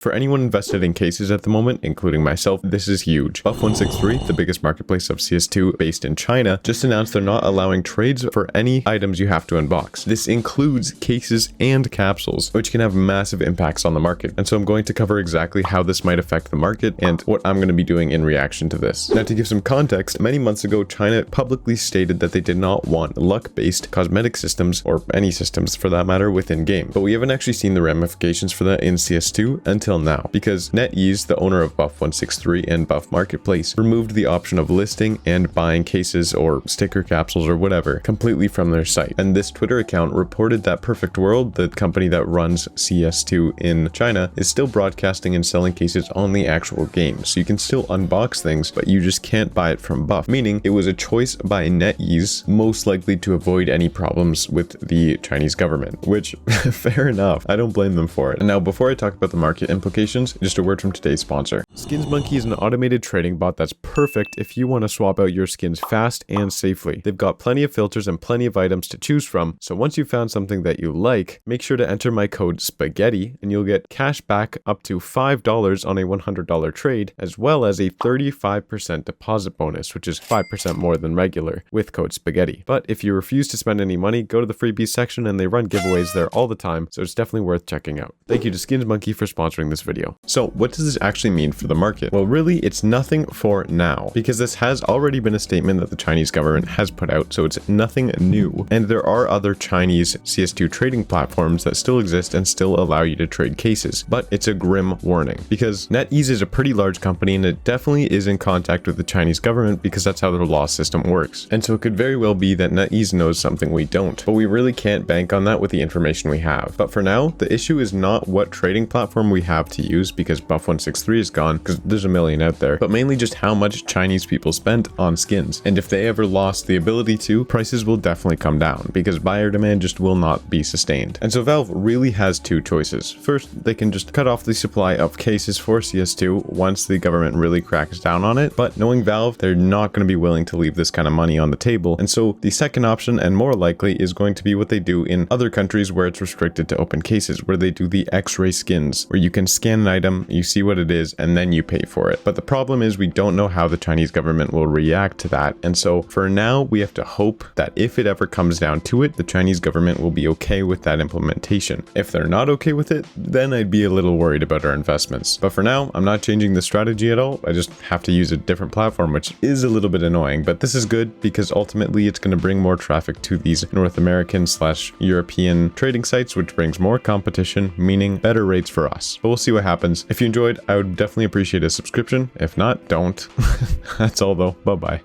For anyone invested in cases at the moment, including myself, this is huge. Buff163, the biggest marketplace of CS2 based in China, just announced they're not allowing trades for any items you have to unbox. This includes cases and capsules, which can have massive impacts on the market. And so I'm going to cover exactly how this might affect the market and what I'm going to be doing in reaction to this. Now, to give some context, many months ago, China publicly stated that they did not want luck-based cosmetic systems, or any systems for that matter, within game. But we haven't actually seen the ramifications for that in CS2 until now, because NetEase, the owner of Buff163 and Buff Marketplace, removed the option of listing and buying cases or sticker capsules or whatever completely from their site. And this Twitter account reported that Perfect World, the company that runs CS2 in China, is still broadcasting and selling cases on the actual game. So you can still unbox things, but you just can't buy it from Buff, meaning it was a choice by NetEase, most likely to avoid any problems with the Chinese government, which fair enough. I don't blame them for it. And now, before I talk about the market implications, just a word from today's sponsor. SkinsMonkey is an automated trading bot that's perfect if you want to swap out your skins fast and safely. They've got plenty of filters and plenty of items to choose from, so once you've found something that you like, make sure to enter my code SPAGHETTI and you'll get cash back up to $5 on a $100 trade, as well as a 35% deposit bonus, which is 5% more than regular, with code SPAGHETTI. But if you refuse to spend any money, go to the freebies section and they run giveaways there all the time, so it's definitely worth checking out. Thank you to SkinsMonkey for sponsoring this video. So what does this actually mean for the market? Well, really, it's nothing for now, because this has already been a statement that the Chinese government has put out, so it's nothing new. And there are other Chinese CS2 trading platforms that still exist and still allow you to trade cases, but it's a grim warning, because NetEase is a pretty large company and it definitely is in contact with the Chinese government because that's how their law system works. And so it could very well be that NetEase knows something we don't, but we really can't bank on that with the information we have. But for now, the issue is not what trading platform we have to use, because Buff163 is gone, because there's a million out there, but mainly just how much Chinese people spent on skins. And if they ever lost the ability to, prices will definitely come down, because buyer demand just will not be sustained. And so Valve really has two choices. First, they can just cut off the supply of cases for CS2 once the government really cracks down on it, but knowing Valve, they're not going to be willing to leave this kind of money on the table. And so the second option, and more likely, is going to be what they do in other countries where it's restricted to open cases, where they do the X-ray skins, where you can scan an item, you see what it is, and then you pay for it. But the problem is we don't know how the Chinese government will react to that. And so for now, we have to hope that if it ever comes down to it, the Chinese government will be okay with that implementation. If they're not okay with it, then I'd be a little worried about our investments. But for now, I'm not changing the strategy at all. I just have to use a different platform, which is a little bit annoying, but this is good because ultimately it's going to bring more traffic to these North American / European trading sites, which brings more competition, meaning better rates for us. But we'll see what happens. If you enjoyed, I would definitely appreciate a subscription. If not, don't. That's all though. Bye-bye.